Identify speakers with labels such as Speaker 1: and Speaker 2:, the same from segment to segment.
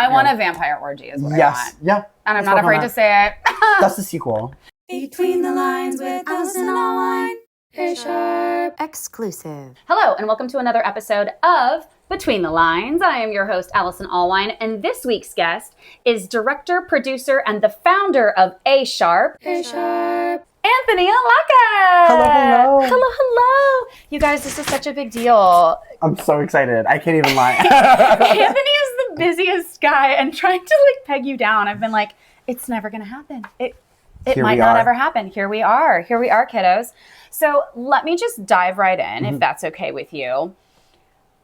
Speaker 1: I want a vampire orgy is what I want.
Speaker 2: Yeah.
Speaker 1: And I'm not afraid to say it.
Speaker 2: That's the sequel.
Speaker 3: Between the Lines with Allison Allwine. A Sharp.
Speaker 4: Exclusive.
Speaker 1: Hello, and welcome to another episode of Between the Lines. I am your host, Allison Allwine, and this week's guest is director, producer, and the founder of A Sharp.
Speaker 3: A Sharp.
Speaker 1: Anthony Allocca!
Speaker 2: Hello.
Speaker 1: Hello. You guys, this is such a big deal.
Speaker 2: I'm so excited. I can't even lie.
Speaker 1: Anthony is the busiest guy, and trying to peg you down, I've been like, it's never going to happen. It might not ever happen. Here we are, kiddos. So let me just dive right in, if that's okay with you.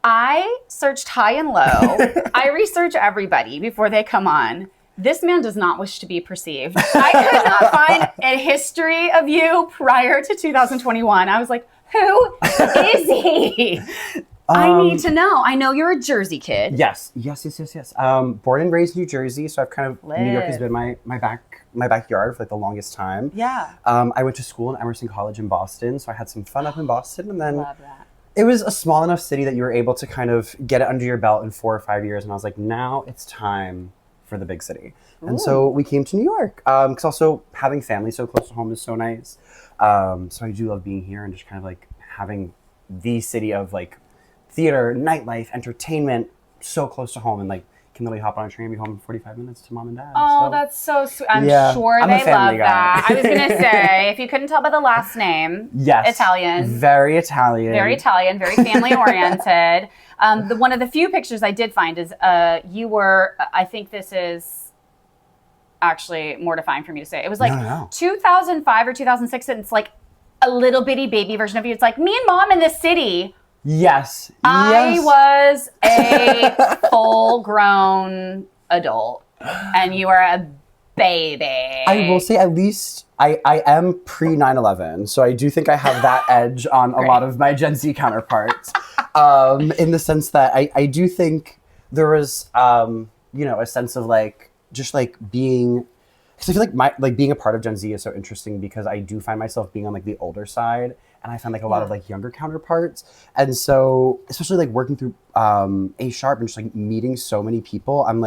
Speaker 1: I searched high and low. I research everybody before they come on. This man does not wish to be perceived. I could not find a history of you prior to 2021. I was like, who is he? I need to know. I know you're a Jersey kid.
Speaker 2: Yes. Born and raised in New Jersey, so I've kind of, New York has been my backyard for the longest time.
Speaker 1: Yeah.
Speaker 2: I went to school in Emerson College in Boston, so I had some fun up in Boston, and then
Speaker 1: Love that.
Speaker 2: it was a small enough city that you were able to kind of get it under your belt in 4 or 5 years, and I was like, now it's time for the big city. Ooh. And so we came to New York, because also having family so close to home is so nice. So I do love being here and just kind of having the city of theater, nightlife, entertainment so close to home, and can literally hop on a train and be home in 45 minutes to mom and dad.
Speaker 1: Oh, so, that's so sweet. I'm sure they love that. I was going to say, if you couldn't tell by the last name,
Speaker 2: yes,
Speaker 1: Italian.
Speaker 2: Very Italian.
Speaker 1: Very family oriented. One of the few pictures I did find is you were, I think this is actually mortifying for me to say. It was 2005 or 2006, and it's a little bitty baby version of you. It's me and mom in the city.
Speaker 2: Yes.
Speaker 1: I was a full-grown adult, and you are a baby.
Speaker 2: I will say, at least I am pre 9/11, so I do think I have that edge on a lot of my Gen Z counterparts. In the sense that I do think there was a sense of being. Because I feel like being a part of Gen Z is so interesting, because I do find myself being on the older side, and I find a lot of younger counterparts, and so especially working through A Sharp and just meeting so many people, I'm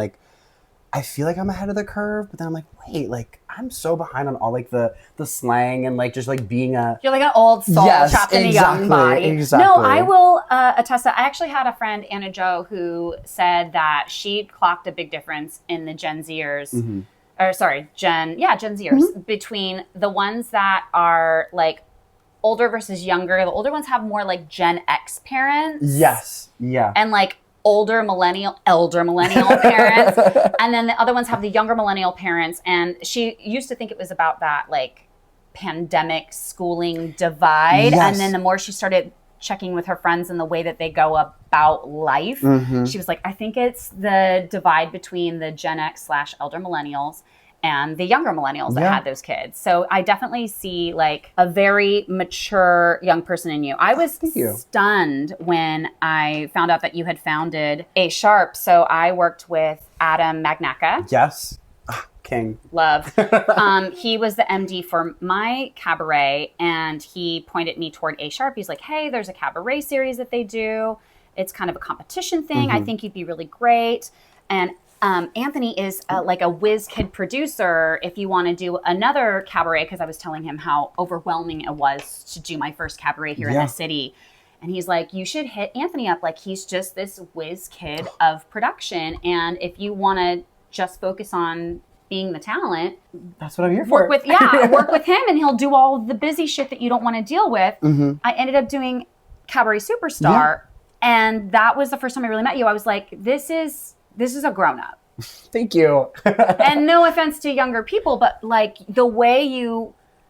Speaker 2: I feel like I'm ahead of the curve, but then I'm wait, I'm so behind on all the slang and just being a...
Speaker 1: You're an old soul trapped in a young body.
Speaker 2: Exactly.
Speaker 1: No, I will attest that. I actually had a friend, Anna Jo, who said that she clocked a big difference in the Gen Zers. Mm-hmm. Or sorry, Gen Zers, between the ones that are older versus younger. The older ones have more Gen X parents.
Speaker 2: Yes, yeah.
Speaker 1: And elder millennial parents. And then the other ones have the younger millennial parents. And she used to think it was about that pandemic schooling divide.
Speaker 2: Yes.
Speaker 1: And then the more she started checking with her friends and the way that they go about life, she was I think it's the divide between the Gen X / elder millennials and the younger millennials that had those kids. So I definitely see a very mature young person in you. I was stunned when I found out that you had founded A Sharp. So I worked with Adam Magnaca.
Speaker 2: Yes. King.
Speaker 1: Love. He was the MD for my cabaret, and he pointed me toward A Sharp. He's like, hey, there's a cabaret series that they do. It's kind of a competition thing. I think you'd be really great. And Anthony is a whizkid producer if you want to do another cabaret, because I was telling him how overwhelming it was to do my first cabaret here in the city. And he's like, you should hit Anthony up. He's just this whiz-kid of production. And if you want to just focus on being the talent,
Speaker 2: that's what I'm here for.
Speaker 1: Work with him, and he'll do all the busy shit that you don't want to deal with. Mm-hmm. I ended up doing Cabaret Superstar, and that was the first time I really met you. I was like, this is a grown-up.
Speaker 2: Thank you.
Speaker 1: And no offense to younger people, but the way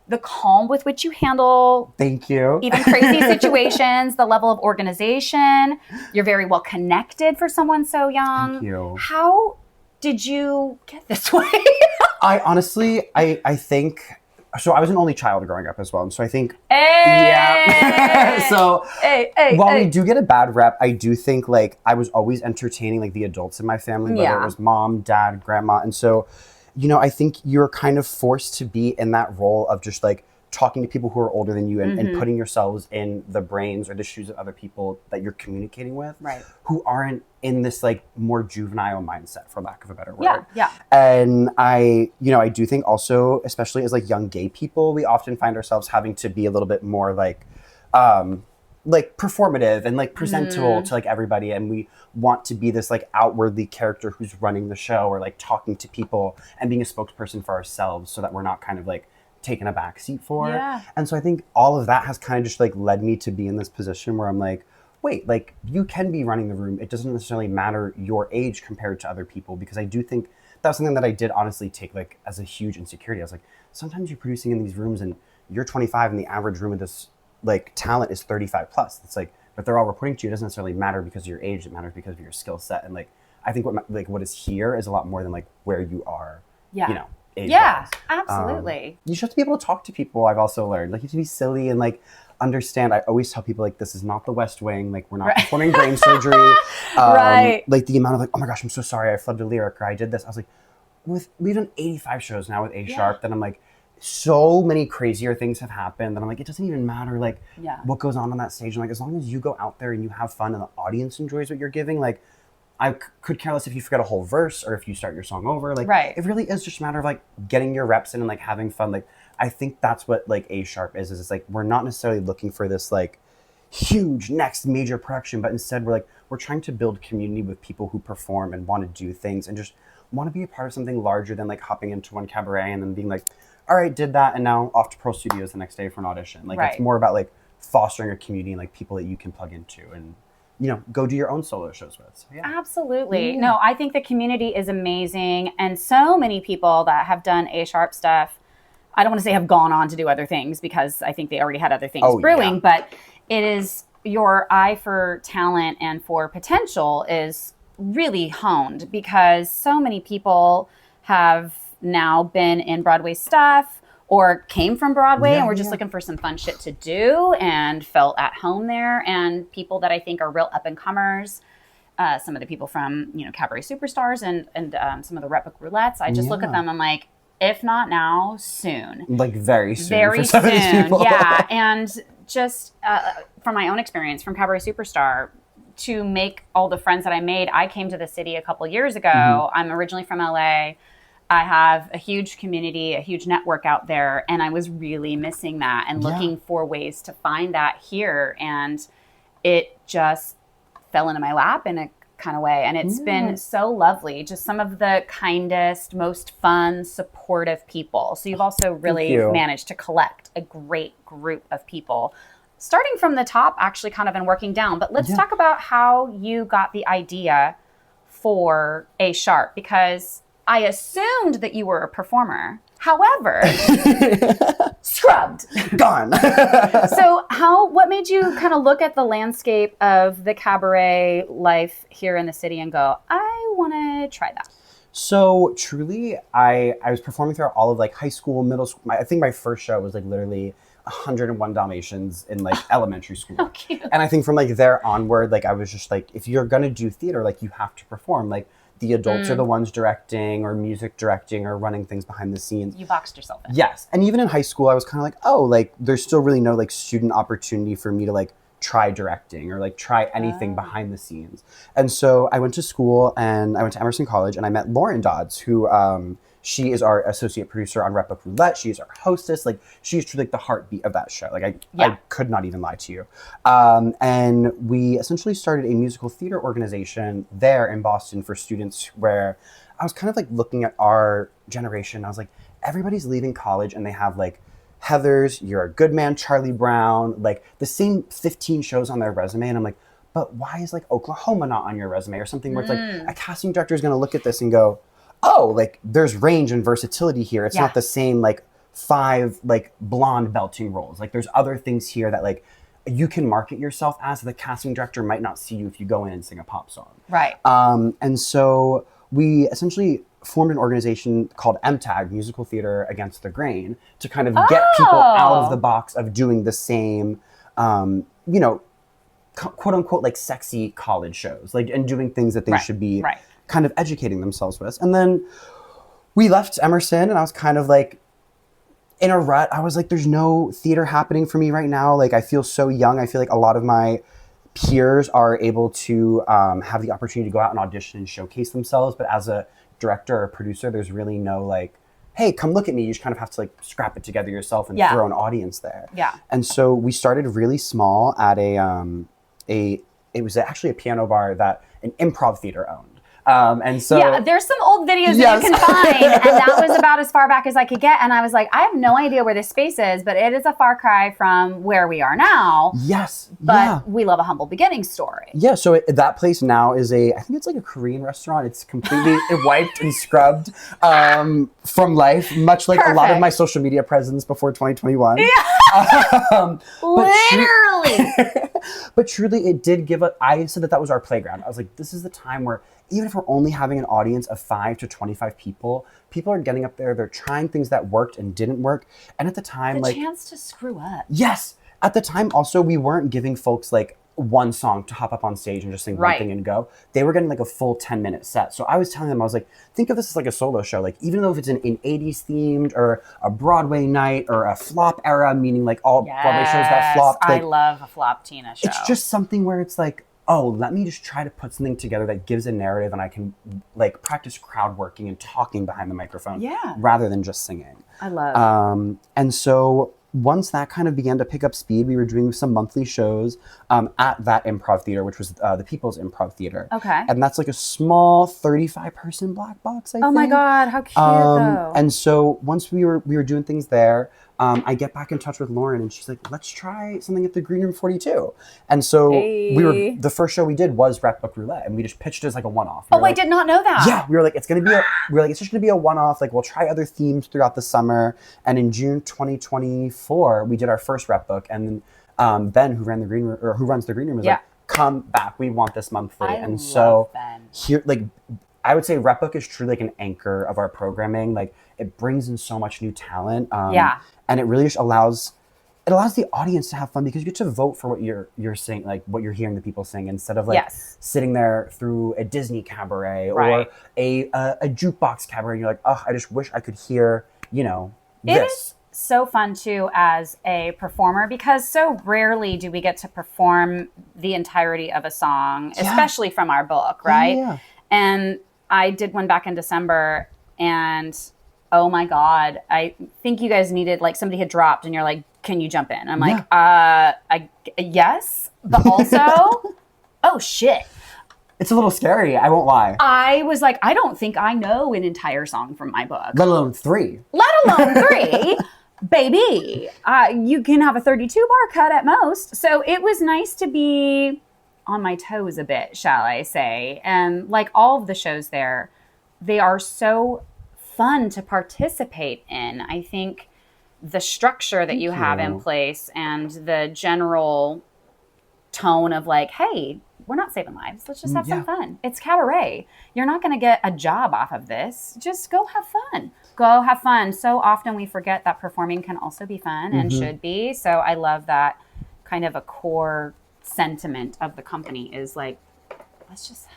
Speaker 1: the calm with which you handle
Speaker 2: Thank you.
Speaker 1: Even crazy situations, the level of organization, you're very well connected for someone so young.
Speaker 2: Thank you.
Speaker 1: How did you get this way?
Speaker 2: I honestly think... So I was an only child growing up as well, and so I think, while we do get a bad rep, I do think I was always entertaining the adults in my family, whether it was mom, dad, grandma, and so, I think you're kind of forced to be in that role of just talking to people who are older than you and putting yourselves in the brains or the shoes of other people that you're communicating with,
Speaker 1: right,
Speaker 2: who aren't in this like more juvenile mindset, for lack of a better word.
Speaker 1: Yeah.
Speaker 2: And I do think also, especially as like young gay people, we often find ourselves having to be a little bit more like performative and like presentable to like everybody, and we want to be this like outwardly character who's running the show or like talking to people and being a spokesperson for ourselves, so that we're not kind of like taken a back seat for. And so I think all of that has kind of just like led me to be in this position where I'm like, wait, like you can be running the room. It doesn't necessarily matter your age compared to other people, because I do think that was something that I did honestly take like as a huge insecurity. I was like, sometimes you're producing in these rooms and you're 25 and the average room of this like talent is 35 plus. It's like, but they're all reporting to you. It doesn't necessarily matter because of your age. It matters because of your skill set. And like, I think what is here is a lot more than like where you are, age-wise.
Speaker 1: Absolutely.
Speaker 2: You just have to be able to talk to people. I've also learned like you have to be silly and like understand. I always tell people like, this is not the West Wing. Like we're not performing brain surgery. Like the amount of like, oh my gosh, I'm so sorry, I flubbed a lyric or I did this. I was like, we've done 85 shows now with A Sharp. Then I'm like, so many crazier things have happened that I'm like, it doesn't even matter like what goes on that stage. And like, as long as you go out there and you have fun and the audience enjoys what you're giving, like I could care less if you forget a whole verse or if you start your song over. Like it really is just a matter of like getting your reps in and like having fun. Like I think that's what like A Sharp is it's like, we're not necessarily looking for this like huge next major production, but instead we're trying to build community with people who perform and want to do things and just want to be a part of something larger than like hopping into one cabaret and then being like, all right, did that, and now off to Pearl Studios the next day for an audition. Like it's more about like fostering a community and like people that you can plug into and go do your own solo shows with. So,
Speaker 1: Absolutely. No, I think the community is amazing, and so many people that have done A Sharp stuff, I don't want to say have gone on to do other things because I think they already had other things brewing, but it is your eye for talent and for potential is really honed because so many people have now been in Broadway stuff or came from Broadway and we're just looking for some fun shit to do and felt at home there. And people that I think are real up and comers, some of the people from, Cabaret Superstars and some of the Red Book Roulettes, I just look at them, I'm like, if not now, soon.
Speaker 2: Like very soon.
Speaker 1: Very soon. Yeah. And just from my own experience from Cabaret Superstar, to make all the friends that I made, I came to the city a couple years ago. I'm originally from LA. I have a huge community, a huge network out there, and I was really missing that and looking for ways to find that here. And it just fell into my lap in a kind of way. And it's been so lovely. Just some of the kindest, most fun, supportive people. So you've also really managed to collect a great group of people, starting from the top, actually kind of and working down. But let's talk about how you got the idea for A Sharp, because I assumed that you were a performer. However, scrubbed.
Speaker 2: Gone.
Speaker 1: So what made you kind of look at the landscape of the cabaret life here in the city and go, I want to try that?
Speaker 2: So truly, I was performing throughout all of like high school, middle school. I think my first show was like literally 101 Dalmatians in like elementary school.
Speaker 1: Oh, cute.
Speaker 2: And I think from like there onward, like I was just like, if you're going to do theater, like you have to perform. Like the adults are the ones directing or music directing or running things behind the scenes.
Speaker 1: You boxed yourself in.
Speaker 2: Yes. And even in high school, I was kind of like, oh, like there's still really no like student opportunity for me to like try directing or like try anything behind the scenes. And so I went to school and I went to Emerson College and I met Lauren Dodds, who she is our associate producer on Red Book Roulette. She is our hostess. Like she's truly like the heartbeat of that show. Like I could not even lie to you. And we essentially started a musical theater organization there in Boston for students, where I was kind of like looking at our generation. I was like, everybody's leaving college and they have like Heathers, You're a Good Man, Charlie Brown, like the same 15 shows on their resume. And I'm like, but why is like Oklahoma not on your resume or something where it's like a casting director is going to look at this and go, oh, like there's range and versatility here. It's not the same like 5 like blonde belting roles. Like there's other things here that like you can market yourself as. The casting director might not see you if you go in and sing a pop song.
Speaker 1: Right.
Speaker 2: And so we essentially formed an organization called MTAG, Musical Theater Against the Grain, to kind of get people out of the box of doing the same, quote unquote, like sexy college shows, like, and doing things that they should be kind of educating themselves with. And then we left Emerson and I was kind of like, in a rut. I was like, there's no theater happening for me right now. Like, I feel so young. I feel like a lot of my peers are able to have the opportunity to go out and audition and showcase themselves. But as a director or producer, there's really no like, hey, come look at me. You just kind of have to like scrap it together yourself and throw an audience there.
Speaker 1: Yeah.
Speaker 2: And so we started really small at it was actually a piano bar that an improv theater owned. And so
Speaker 1: yeah, there's some old videos that you can find, and that was about as far back as I could get. And I was like, I have no idea where this space is, but it is a far cry from where we are now.
Speaker 2: Yes,
Speaker 1: but we love a humble beginning story.
Speaker 2: Yeah, so that place now is I think it's like a Korean restaurant. It's completely wiped and scrubbed from life, much like a lot of my social media presence before 2021. Yeah,
Speaker 1: literally.
Speaker 2: But truly, it did give I said that was our playground. I was like, this is the time where even if we're only having an audience of 5 to 25 people are getting up there, they're trying things that worked and didn't work. And at the time,
Speaker 1: the chance to screw up.
Speaker 2: Yes. At the time, also, we weren't giving folks like one song to hop up on stage and just sing one thing and go. They were getting like a full 10-minute set. So I was telling them, I was like, think of this as like a solo show. Like, even though if it's an 80s themed or a Broadway night or a flop era, meaning like all Broadway shows that flopped. Like,
Speaker 1: I love a flop Tina show.
Speaker 2: It's just something where it's like, oh, let me just try to put something together that gives a narrative and I can like practice crowd working and talking behind the microphone rather than just singing.
Speaker 1: I love.
Speaker 2: And so once that kind of began to pick up speed, we were doing some monthly shows at that improv theater, which was the People's Improv Theater.
Speaker 1: Okay.
Speaker 2: And that's like a small 35-person black box, I think.
Speaker 1: Oh my God, how cute though.
Speaker 2: And so once we were doing things there, I get back in touch with Lauren and she's like, let's try something at the Green Room 42. And so the first show we did was Rap Book Roulette, and we just pitched it as like a one-off.
Speaker 1: I did not know that.
Speaker 2: Yeah, we were like, it's just gonna be a one-off. Like, we'll try other themes throughout the summer. And in June 2024, we did our first rep book, and then Ben, who runs the Green Room, was like, come back, we want this monthly. And so here, like, I would say rep book is truly like an anchor of our programming. Like, it brings in so much new talent. And it really just allows the audience to have fun because you get to vote for what you're saying, like what you're hearing the people sing, instead of like sitting there through a Disney cabaret or a jukebox cabaret. And you're like, oh, I just wish I could hear, this.
Speaker 1: It is so fun too as a performer because so rarely do we get to perform the entirety of a song, especially from our book, right?
Speaker 2: Yeah.
Speaker 1: And I did one back in December, and oh my God, I think you guys needed, like, somebody had dropped and you're like, can you jump in? I'm like, yes, but also, oh shit.
Speaker 2: It's a little scary, I won't lie.
Speaker 1: I was like, I don't think I know an entire song from my book.
Speaker 2: Let alone 3.
Speaker 1: Baby. You can have a 32 bar cut at most. So it was nice to be on my toes a bit, shall I say. And like all of the shows there, they are so fun to participate in. I think the structure that you have in place and the general tone of like, hey, we're not saving lives. Let's just have some fun. It's cabaret. You're not going to get a job off of this. Just go have fun. Go have fun. So often we forget that performing can also be fun and should be. So I love that kind of a core sentiment of the company is like, let's just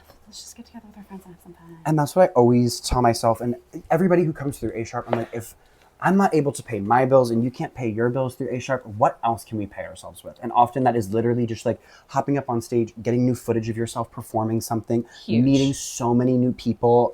Speaker 1: get together with our friends and have some fun.
Speaker 2: And that's what I always tell myself and everybody who comes through A Sharp. I'm like, if I'm not able to pay my bills and you can't pay your bills through A Sharp, what else can we pay ourselves with? And often that is literally just like hopping up on stage, getting new footage of yourself performing something, meeting so many new people.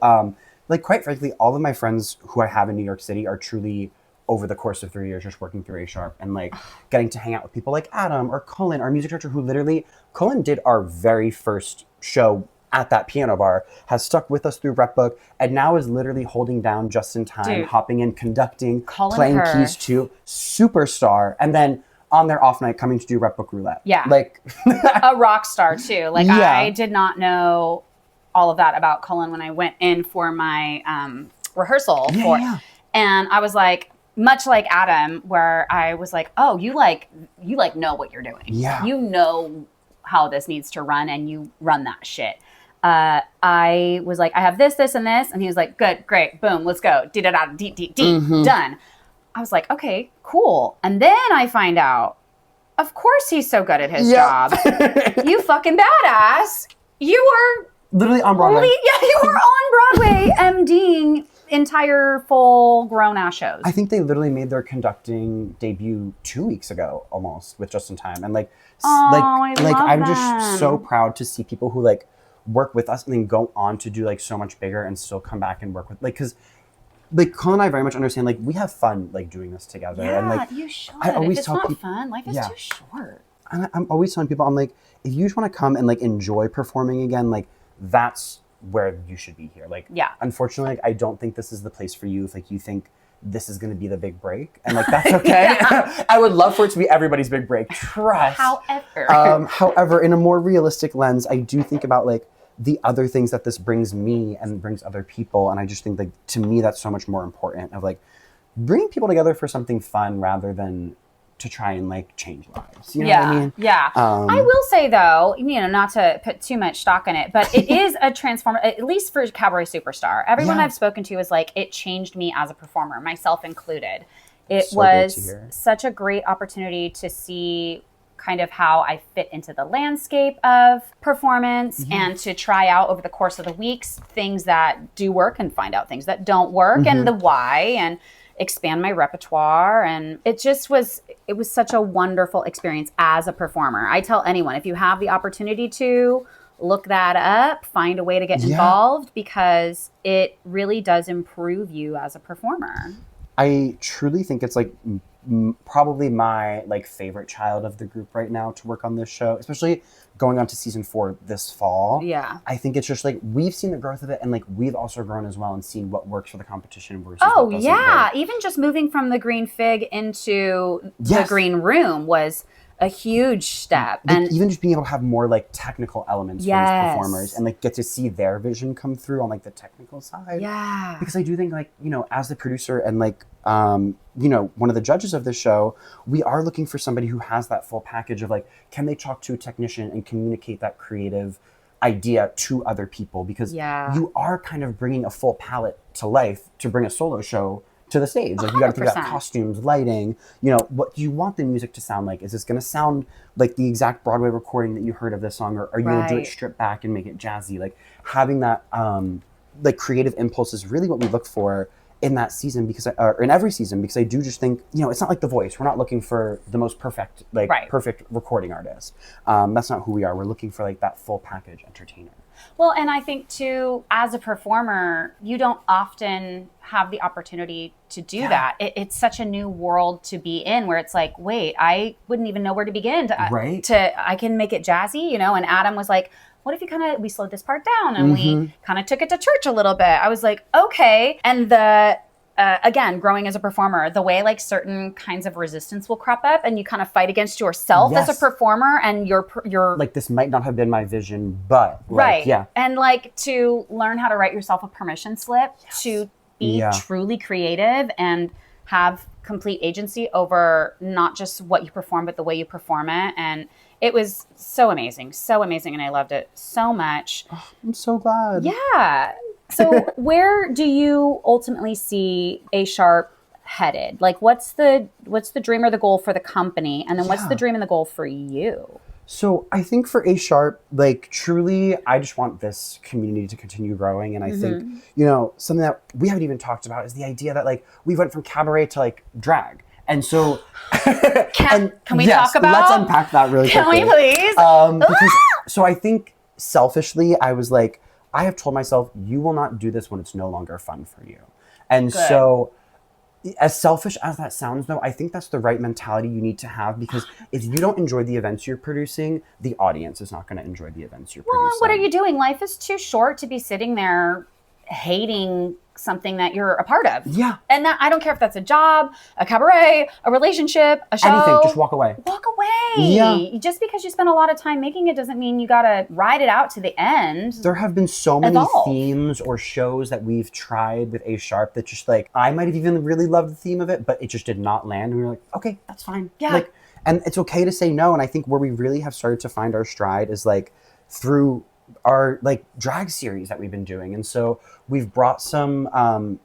Speaker 2: Like, quite frankly, all of my friends who I have in New York City are truly over the course of 3 years just working through A Sharp and like getting to hang out with people like Adam or Cullen, our music director, who literally, Cullen did our very first show at that piano bar, has stuck with us through Rep Book, and now is literally holding down just in time, hopping in, conducting, playing keys to Superstar, and then on their off night coming to do Rep Book Roulette.
Speaker 1: Yeah.
Speaker 2: Like
Speaker 1: a rock star too. Like I did not know all of that about Cullen when I went in for my rehearsal and I was like, much like Adam, where I was like, oh, you know what you're doing.
Speaker 2: Yeah.
Speaker 1: You know how this needs to run and you run that shit. I was like, I have this, and this. And he was like, good, great, boom, let's go. Done. I was like, okay, cool. And then I find out, of course he's so good at his job. You fucking badass. You were
Speaker 2: literally on Broadway.
Speaker 1: You were on Broadway MDing entire full grown ass shows.
Speaker 2: I think they literally made their conducting debut 2 weeks ago almost with Just in Time. And I'm just so proud to see people who like work with us and then go on to do like so much bigger and still come back and work with like, because like Colin and I very much understand like we have fun like doing this together.
Speaker 1: Yeah,
Speaker 2: and like
Speaker 1: you should.
Speaker 2: I always
Speaker 1: if it's
Speaker 2: tell
Speaker 1: not
Speaker 2: people,
Speaker 1: fun, life is too short.
Speaker 2: And I'm always telling people, I'm like, if you just want to come and like enjoy performing again, like that's where you should be here. Like, unfortunately, like, I don't think this is the place for you if like you think this is going to be the big break, and like that's okay. I would love for it to be everybody's big break. Trust. However, in a more realistic lens, I do think about like the other things that this brings me and brings other people, and I just think like to me that's so much more important of like bringing people together for something fun rather than to try and like change lives. You know what I mean?
Speaker 1: Yeah. I will say though, not to put too much stock in it, but it is a transformer, at least for Cabaret Superstar. Everyone I've spoken to is like, it changed me as a performer, myself included. It was such a great opportunity to see kind of how I fit into the landscape of performance and to try out over the course of the weeks things that do work and find out things that don't work and the why, and expand my repertoire. And it was such a wonderful experience as a performer. I tell anyone, if you have the opportunity to look that up, find a way to get involved, because it really does improve you as a performer.
Speaker 2: I truly think it's like probably my like favorite child of the group right now to work on this show, especially going on to season 4 this fall.
Speaker 1: Yeah.
Speaker 2: I think it's just like we've seen the growth of it, and like we've also grown as well and seen what works for the competition versus what doesn't work.
Speaker 1: Even just moving from the Green Fig into the Green Room was a huge step.
Speaker 2: Like,
Speaker 1: and
Speaker 2: even just being able to have more like technical elements for these performers and like get to see their vision come through on like the technical side.
Speaker 1: Yeah.
Speaker 2: Because I do think like, as the producer and like, one of the judges of this show, we are looking for somebody who has that full package of like, can they talk to a technician and communicate that creative idea to other people? Because you are kind of bringing a full palette to life to bring a solo show to the stage. Like you got to think about costumes, lighting, what do you want the music to sound like? Is this going to sound like the exact Broadway recording that you heard of this song, or are you going to do it stripped back and make it jazzy? Like having that like creative impulse is really what we look for in that season, because or in every season, because I do just think, it's not like The Voice. We're not looking for the most perfect, perfect recording artist. That's not who we are. We're looking for like that full package entertainer.
Speaker 1: Well, and I think too, as a performer, you don't often have the opportunity to do that. It's such a new world to be in, where it's like, wait, I wouldn't even know where to begin. I can make it jazzy, and Adam was like, what if we slowed this part down and we kind of took it to church a little bit? I was like, okay. And again, growing as a performer, the way like certain kinds of resistance will crop up and you kind of fight against yourself as a performer, and you're
Speaker 2: like, this might not have been my vision, but
Speaker 1: and like to learn how to write yourself a permission slip to be truly creative and have complete agency over not just what you perform, but the way you perform it. And it was so amazing, and I loved it so much.
Speaker 2: Oh, I'm so glad.
Speaker 1: Yeah. So where do you ultimately see A Sharp headed? Like what's the dream or the goal for the company? And then what's the dream and the goal for you?
Speaker 2: So I think for A Sharp, like truly, I just want this community to continue growing. And I think, something that we haven't even talked about is the idea that like we went from cabaret to like drag. And so
Speaker 1: can we talk about?
Speaker 2: Let's unpack that really quickly.
Speaker 1: Can we please?
Speaker 2: Because, so I think selfishly, I was like, I have told myself, you will not do this when it's no longer fun for you. And so as selfish as that sounds, though, I think that's the right mentality you need to have, because if you don't enjoy the events you're producing, the audience is not going to enjoy the events you're producing.
Speaker 1: Well, what are you doing? Life is too short to be sitting there hating something that you're a part of.
Speaker 2: Yeah.
Speaker 1: And that, I don't care if that's a job, a cabaret, a relationship, a show.
Speaker 2: Anything, just walk away.
Speaker 1: Walk away. Yeah. Just because you spend a lot of time making it doesn't mean you got to ride it out to the end.
Speaker 2: There have been so many themes or shows that we've tried with A Sharp that just like, I might have even really loved the theme of it, but it just did not land. And we were like, okay, that's fine.
Speaker 1: Yeah.
Speaker 2: Like, and it's okay to say no. And I think where we really have started to find our stride is like through our like drag series that we've been doing. And so we've brought some,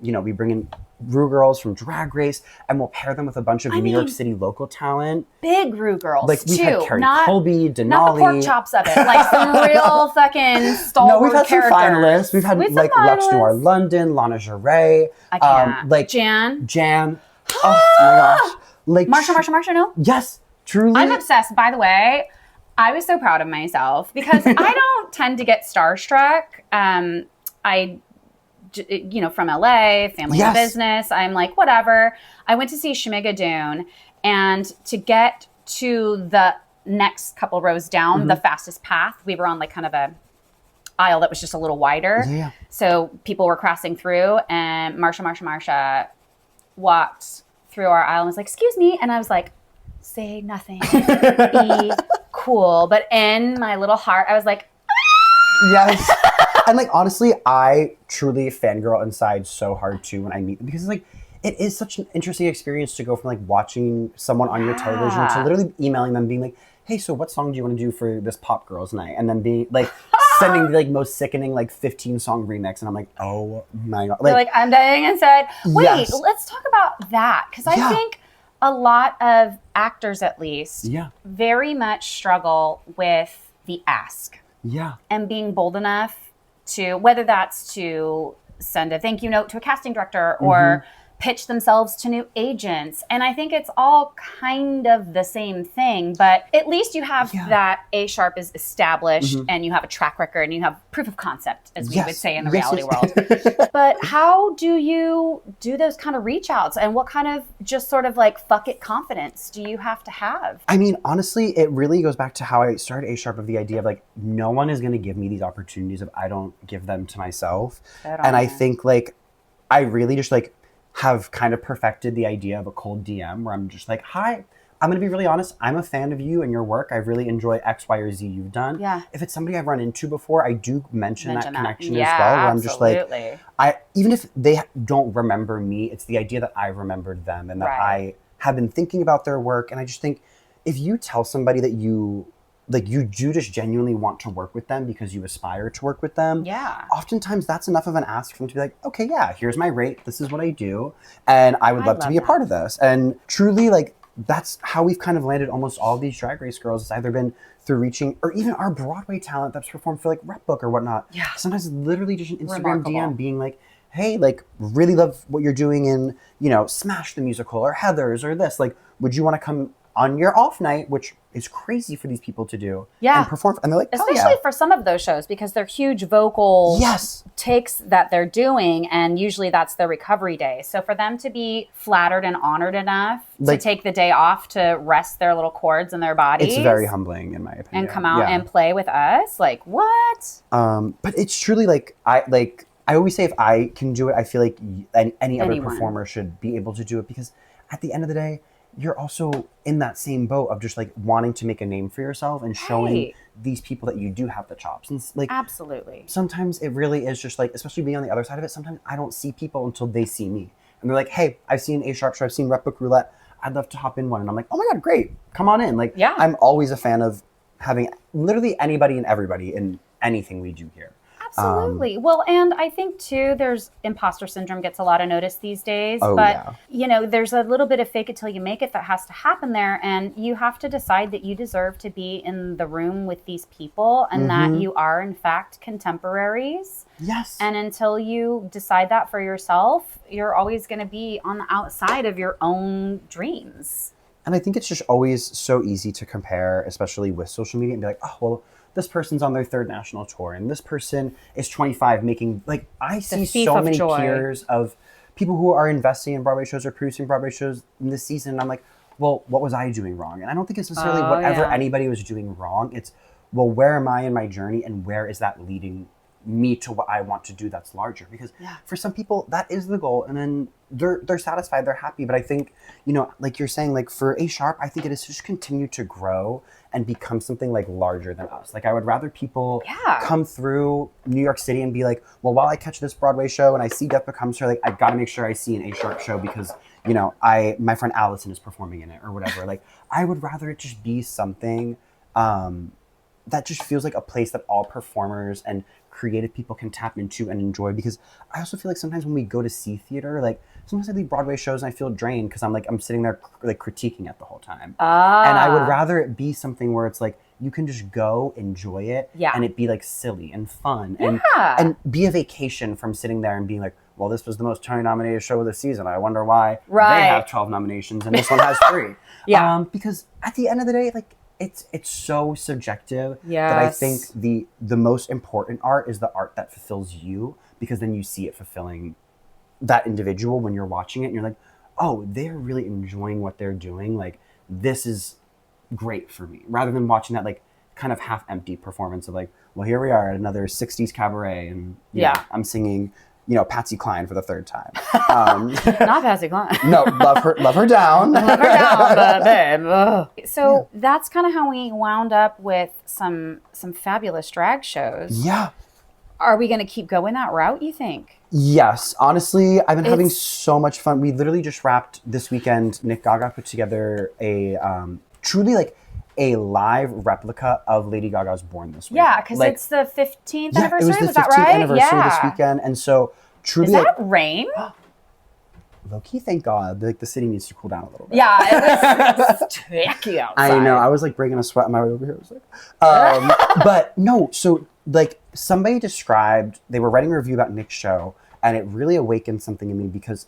Speaker 2: we bring in Rue girls from Drag Race, and we'll pair them with a bunch of New York City local talent.
Speaker 1: Big Rue girls,
Speaker 2: like we've had Carrie Colby, Denali.
Speaker 1: Not the pork chops of it, like some real fucking stalwart.
Speaker 2: No, we've had
Speaker 1: characters.
Speaker 2: some finalists. We've had like Lux Noir London, Lana Geray,
Speaker 1: I can't.
Speaker 2: like
Speaker 1: Jan.
Speaker 2: Oh my gosh, like
Speaker 1: Marsha. No.
Speaker 2: Yes, truly.
Speaker 1: I'm obsessed. By the way, I was so proud of myself because I don't tend to get starstruck. From LA, family and business, I'm like, whatever. I went to see Shmigadoon, and to get to the next couple rows down, the fastest path, we were on like kind of a aisle that was just a little wider.
Speaker 2: Yeah.
Speaker 1: So people were crossing through, and Marsha walked through our aisle and was like, excuse me. And I was like, say nothing, be cool. But in my little heart, I was like,
Speaker 2: yes. And like, honestly, I truly fangirl inside so hard too when I meet them, because like, it is such an interesting experience to go from like watching someone on your television to literally emailing them being like, hey, so what song do you want to do for this Pop Girls night? And then being like, sending the like most sickening like 15 song remix. And I'm like, oh my God.
Speaker 1: Like I'm dying inside. Wait, let's talk about that. Because I think a lot of actors, at least, very much struggle with the ask.
Speaker 2: Yeah.
Speaker 1: And being bold enough to, whether that's to send a thank you note to a casting director or pitch themselves to new agents. And I think it's all kind of the same thing, but at least you have that A# is established and you have a track record and you have proof of concept, as we would say in the reality world. But how do you do those kind of reach outs, and what kind of just sort of like fuck it confidence do you have to have?
Speaker 2: I mean, honestly, it really goes back to how I started A# of the idea of like, no one is going to give me these opportunities if I don't give them to myself. And I think like, I really just like, have kind of perfected the idea of a cold DM where I'm just like, hi, I'm going to be really honest. I'm a fan of you and your work. I really enjoy X, Y, or Z you've done.
Speaker 1: Yeah.
Speaker 2: If it's somebody I've run into before, I do mention that connection as well. Where I'm just like, even if they don't remember me, it's the idea that I remembered them and that I have been thinking about their work. And I just think if you tell somebody that you do just genuinely want to work with them because you aspire to work with them.
Speaker 1: Yeah.
Speaker 2: Oftentimes that's enough of an ask for them to be like, okay, yeah, here's my rate. This is what I do. And I would love to be a part of this. And truly, like, that's how we've kind of landed almost all of these Drag Race girls. It's either been through reaching, or even our Broadway talent that's performed for like Rep Book or whatnot.
Speaker 1: Yeah.
Speaker 2: Sometimes literally just an Instagram DM being like, hey, like, really love what you're doing in, Smash the Musical or Heathers or this. Like, would you want to come on your off night, which is crazy for these people to do, and perform. And they're like,
Speaker 1: especially for some of those shows, because they're huge vocal takes that they're doing, and usually that's their recovery day. So for them to be flattered and honored enough to take the day off to rest their little cords in their bodies,
Speaker 2: it's very humbling in my opinion.
Speaker 1: And come out and play with us, like what?
Speaker 2: But it's truly like I always say, if I can do it, I feel like any other performer should be able to do it, because at the end of the day, you're also in that same boat of just like wanting to make a name for yourself and showing these people that you do have the chops. And like,
Speaker 1: absolutely.
Speaker 2: Sometimes it really is just like, especially being on the other side of it, sometimes I don't see people until they see me. And they're like, hey, I've seen A# show, I've seen Rep Book Roulette. I'd love to hop in one. And I'm like, oh my God, great. Come on in. Like, I'm always a fan of having literally anybody and everybody in anything we do here.
Speaker 1: Absolutely. Well, and I think too, there's imposter syndrome gets a lot of notice these days, there's a little bit of fake it till you make it that has to happen there. And you have to decide that you deserve to be in the room with these people and that you are in fact contemporaries.
Speaker 2: Yes.
Speaker 1: And until you decide that for yourself, you're always going to be on the outside of your own dreams.
Speaker 2: And I think it's just always so easy to compare, especially with social media, and be like, oh, well, this person's on their 3rd national tour, and this person is 25 making, like, I see so many peers of people who are investing in Broadway shows or producing Broadway shows in this season. And I'm like, well, what was I doing wrong? And I don't think it's necessarily whatever anybody was doing wrong. It's, well, where am I in my journey, and where is that leading me to what I want to do that's larger? Because for some people, that is the goal. And then they're satisfied, they're happy. But I think, like you're saying, like for A#, I think it is just continue to grow and become something like larger than us. Like I would rather people come through New York City and be like, well, while I catch this Broadway show and I see Death Becomes Her, like I've got to make sure I see an A# show because, my friend Allison is performing in it or whatever. Like I would rather it just be something that just feels like a place that all performers and creative people can tap into and enjoy. Because I also feel like sometimes when we go to see theater, like sometimes I leave Broadway shows and I feel drained because I'm sitting there like critiquing it the whole time. And I would rather it be something where it's like you can just go enjoy it and it be like silly and fun and be a vacation from sitting there and being like, well, this was the most Tony nominated show of the season. I wonder why they have 12 nominations and this one has 3. Because at the end of the day, like it's so subjective that I think the most important art is the art that fulfills you, because then you see it fulfilling that individual when you're watching it and you're like, oh, they're really enjoying what they're doing. Like, this is great for me, rather than watching that like kind of half empty performance of like, well, here we are at another 60s cabaret and you know, I'm singing, you know, Patsy Cline for the 3rd time.
Speaker 1: Not Patsy Cline.
Speaker 2: No, love her down.
Speaker 1: Love her down, but babe. Ugh. So that's kind of how we wound up with some fabulous drag shows.
Speaker 2: Yeah.
Speaker 1: Are we going to keep going that route, you think?
Speaker 2: Yes. Honestly, I've been having so much fun. We literally just wrapped this weekend. Nick Gaga put together a truly like a live replica of Lady Gaga's Born this week.
Speaker 1: Yeah, because it's the 15th anniversary.
Speaker 2: It was the 15th
Speaker 1: that right?
Speaker 2: anniversary this weekend. And so truly...
Speaker 1: Is that rain?
Speaker 2: Low-key, thank God. Like, the city needs to cool down a little bit.
Speaker 1: Yeah, it was sticky outside.
Speaker 2: I know. I was like breaking a sweat on my way over here. I was like, but no, so like somebody described, they were writing a review about Nick's show, and it really awakened something in me, because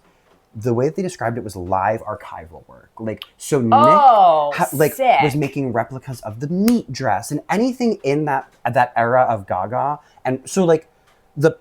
Speaker 2: the way that they described it was live archival work. Like, so Nick was making replicas of the meat dress and anything in that era of Gaga. And so like the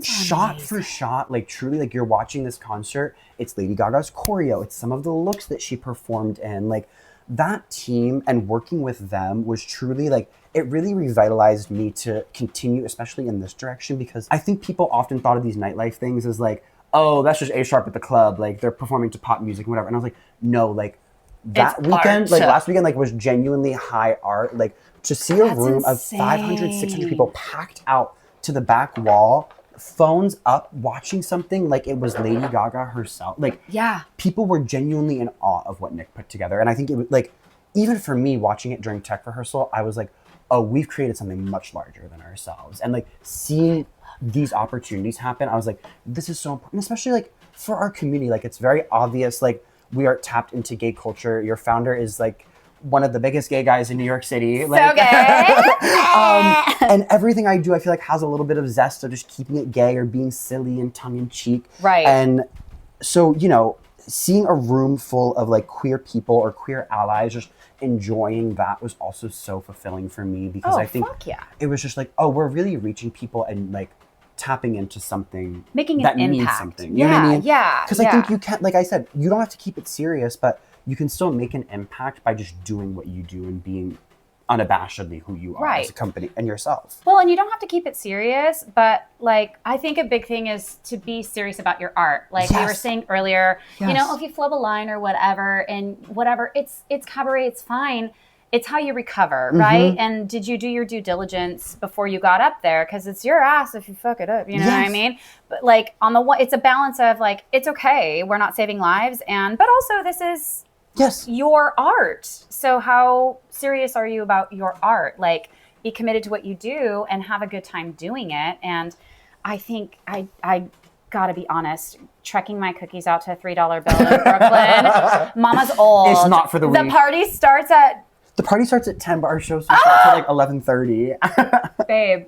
Speaker 2: shot for shot, like truly like you're watching this concert, it's Lady Gaga's choreo, it's some of the looks that she performed in. Like, that team and working with them was truly like, it really revitalized me to continue, especially in this direction, because I think people often thought of these nightlife things as like, oh, that's just A-sharp at the club, like they're performing to pop music and whatever. And I was like, no, like that
Speaker 1: it's
Speaker 2: weekend,
Speaker 1: art.
Speaker 2: like last weekend, like was genuinely high art. Like, to see a room of 500, 600 people packed out to the back wall, phones up, watching something like it was Lady Gaga herself. Like, people were genuinely in awe of what Nick put together. And I think it was like, even for me watching it during tech rehearsal, I was like, oh, we've created something much larger than ourselves. And like seeing these opportunities happen, I was like, this is so important, especially like for our community. Like, it's very obvious, like we are tapped into gay culture. Your founder is like one of the biggest gay guys in New York City. Like,
Speaker 1: so gay.
Speaker 2: And everything I do, I feel like has a little bit of zest of just keeping it gay or being silly and tongue in cheek.
Speaker 1: Right.
Speaker 2: And so, you know, seeing a room full of like queer people or queer allies just enjoying that was also so fulfilling for me, because I think it was just like, oh, we're really reaching people and like tapping into something,
Speaker 1: making
Speaker 2: that
Speaker 1: an
Speaker 2: means
Speaker 1: impact.
Speaker 2: something. You know what I mean?
Speaker 1: Yeah.
Speaker 2: Because I think you can't, like I said, you don't have to keep it serious, but you can still make an impact by just doing what you do and being unabashedly who you are as a company and yourself.
Speaker 1: Well, and you don't have to keep it serious, but like, I think a big thing is to be serious about your art. Like we were saying earlier, you know, if you flub a line or whatever, and whatever, it's cabaret, it's fine. It's how you recover, right? And did you do your due diligence before you got up there? Because it's your ass if you fuck it up, you know what I mean? But like, on the one, it's a balance of like, it's okay, we're not saving lives, but also this is your art. So how serious are you about your art? Like, be committed to what you do and have a good time doing it. And I think I gotta be honest, trekking my cookies out to a $3 bill in Brooklyn, mama's old.
Speaker 2: It's not for the weak.
Speaker 1: The party starts at
Speaker 2: 10, but our show starts at like 11:30.
Speaker 1: Babe,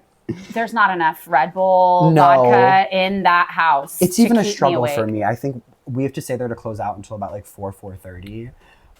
Speaker 1: there's not enough Red Bull vodka in that house.
Speaker 2: It's even a struggle for me. I think we have to stay there to close out until about like 4:30.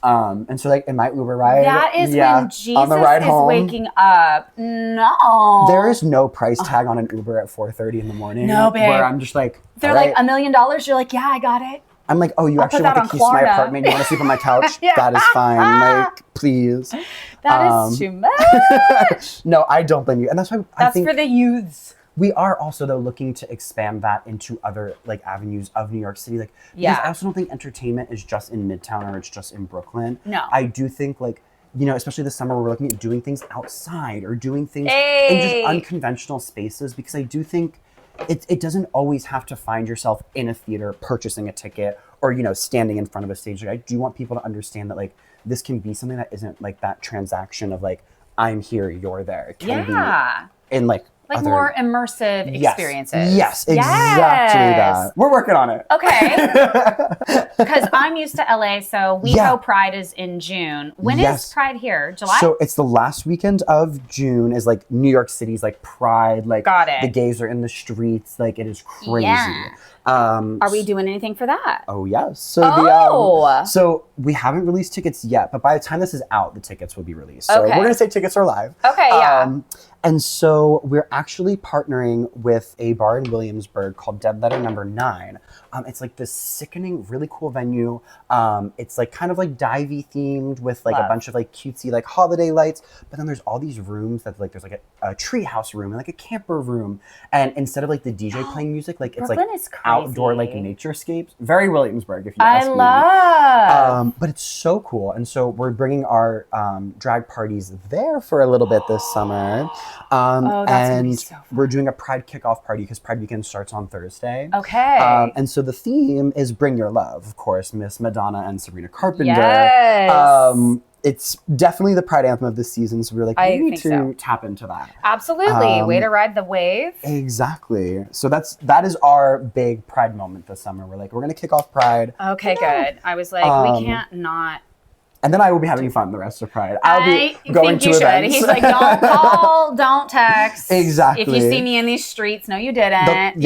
Speaker 2: And so like in my Uber ride,
Speaker 1: that is when Jesus
Speaker 2: on the ride
Speaker 1: is
Speaker 2: home,
Speaker 1: waking up. No,
Speaker 2: there is no price tag on an Uber at 4:30 in the morning.
Speaker 1: No, babe.
Speaker 2: Where I'm just like,
Speaker 1: they're like $1 million. You're like, yeah, I got it.
Speaker 2: I'm like, oh, you actually want the keys to my apartment? You want to sleep on my couch? That is fine. Like, please.
Speaker 1: That is too much.
Speaker 2: No, I don't blame you. And that's why I think
Speaker 1: for the youths.
Speaker 2: We are also, though, looking to expand that into other like avenues of New York City. Like, because I also don't think entertainment is just in Midtown or it's just in Brooklyn.
Speaker 1: No.
Speaker 2: I do think like, you know, especially this summer, we're looking at doing things outside or doing things in just unconventional spaces, because I do think it doesn't always have to find yourself in a theater purchasing a ticket or, you know, standing in front of a stage. Like, I do want people to understand that like this can be something that isn't like that transaction of like, I'm here, you're there. It can be in like
Speaker 1: Like more immersive experiences.
Speaker 2: Yes, exactly that. We're working on it.
Speaker 1: Okay. Because I'm used to LA, so WeHo Pride is in June. When is Pride here? July?
Speaker 2: So it's the last weekend of June is like New York City's like Pride. Like
Speaker 1: Got it.
Speaker 2: The gays are in the streets. Like it is crazy.
Speaker 1: Yeah. Are we doing anything for that?
Speaker 2: Oh yes. So so we haven't released tickets yet, but by the time this is out, the tickets will be released. So we're gonna say tickets are live.
Speaker 1: Okay, yeah.
Speaker 2: And so we're actually partnering with a bar in Williamsburg called Dead Letter Number 9. It's like this sickening, really cool venue. It's like kind of like divey themed with like a bunch of like cutesy like holiday lights. But then there's all these rooms that like there's like a treehouse room and like a camper room. And instead of like the DJ playing music, like it's
Speaker 1: Brooklyn
Speaker 2: like
Speaker 1: is crazy.
Speaker 2: outdoor like naturescapes. Very Williamsburg, if you ask me.
Speaker 1: I love.
Speaker 2: But it's so cool. And so we're bringing our drag parties there for a little bit this summer.
Speaker 1: That's gonna be so fun.
Speaker 2: We're doing a Pride kickoff party because Pride weekend starts on Thursday.
Speaker 1: Okay.
Speaker 2: And so the theme is Bring Your Love, of course, Miss Madonna and Sabrina Carpenter.
Speaker 1: Yes.
Speaker 2: It's definitely the Pride anthem of this season, so we're like, we need to tap into that.
Speaker 1: Absolutely. Way to ride the wave.
Speaker 2: Exactly. So that is our big Pride moment this summer. We're like, we're going to kick off Pride.
Speaker 1: Okay, good. I was like, we can't not.
Speaker 2: And then I will be having fun the rest of Pride. I'll be going to events.
Speaker 1: He's like, don't call, don't text.
Speaker 2: Exactly.
Speaker 1: If you see me in these streets, no, you didn't.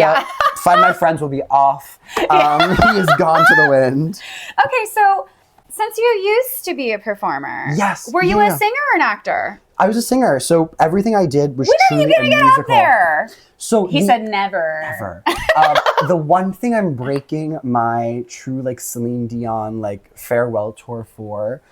Speaker 2: Find My Friends will be off. He is gone to the wind.
Speaker 1: Okay, so since you used to be a performer, were you a singer or an actor?
Speaker 2: I was a singer, so everything I did was truly a musical.
Speaker 1: When are you gonna get out there?
Speaker 2: So
Speaker 1: he said never.
Speaker 2: Never. The one thing I'm breaking my true like Celine Dion like farewell tour for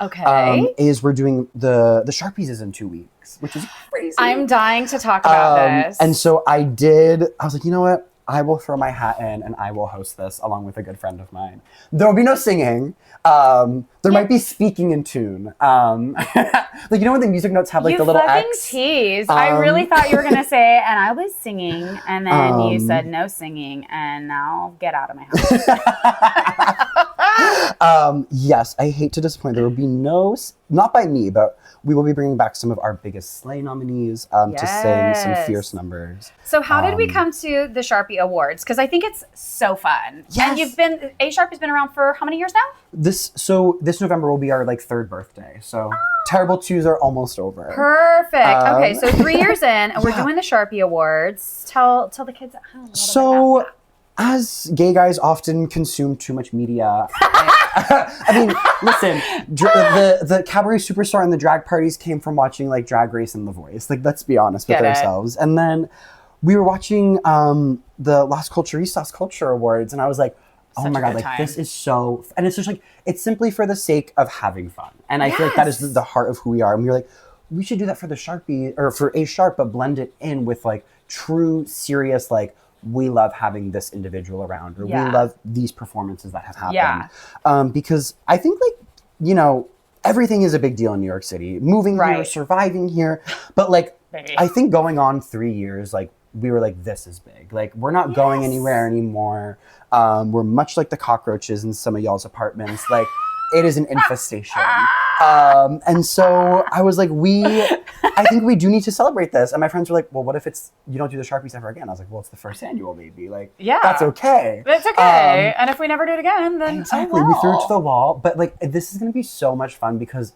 Speaker 2: is we're doing the Sharpies is in 2 weeks, which is crazy.
Speaker 1: I'm dying to talk about this.
Speaker 2: And so I was like, you know what? I will throw my hat in and I will host this along with a good friend of mine. There will be no singing. There might be speaking in tune. Like, you know when the music notes have like the little X?
Speaker 1: You fucking tease. I really thought you were going to say, and I was singing, and then you said no singing, and now get out of my house.
Speaker 2: Yes, I hate to disappoint. There will be not by me, but we will be bringing back some of our biggest Slay nominees to sing some fierce numbers.
Speaker 1: So how did we come to the Sharpie Awards? Because I think it's so fun. Yes. And A-Sharp has been around for how many years now?
Speaker 2: This November will be our like 3rd birthday. So Terrible 2s are almost over.
Speaker 1: Perfect. Okay, so 3 years in, and we're doing the Sharpie Awards. Tell the kids at home a little bit about that.
Speaker 2: As gay guys often consume too much media, I mean, listen, the cabaret superstar and the drag parties came from watching like Drag Race and The Voice. Like, let's be honest with ourselves. And then we were watching the Las Culturistas Culture Awards, and I was like, oh my God, like this is so, and it's just like, it's simply for the sake of having fun. And I feel like that is the heart of who we are. And we were like, we should do that for the Sharpie, or for A-Sharp, but blend it in with like true, serious, like, we love having this individual around, or we love these performances that have happened. Because I think like, you know, everything is a big deal in New York City. Moving here, surviving here. But like, I think going on 3 years, like we were like, this is big. Like we're not going anywhere anymore. We're much like the cockroaches in some of y'all's apartments. Like it is an infestation. And so I was like, I think we do need to celebrate this. And my friends were like, well, what if you don't do the Sharpies ever again? I was like, well, it's the first annual, baby. Like, that's okay.
Speaker 1: That's okay. And if we never do it again, then
Speaker 2: exactly, we threw it to the wall. But like, this is going to be so much fun because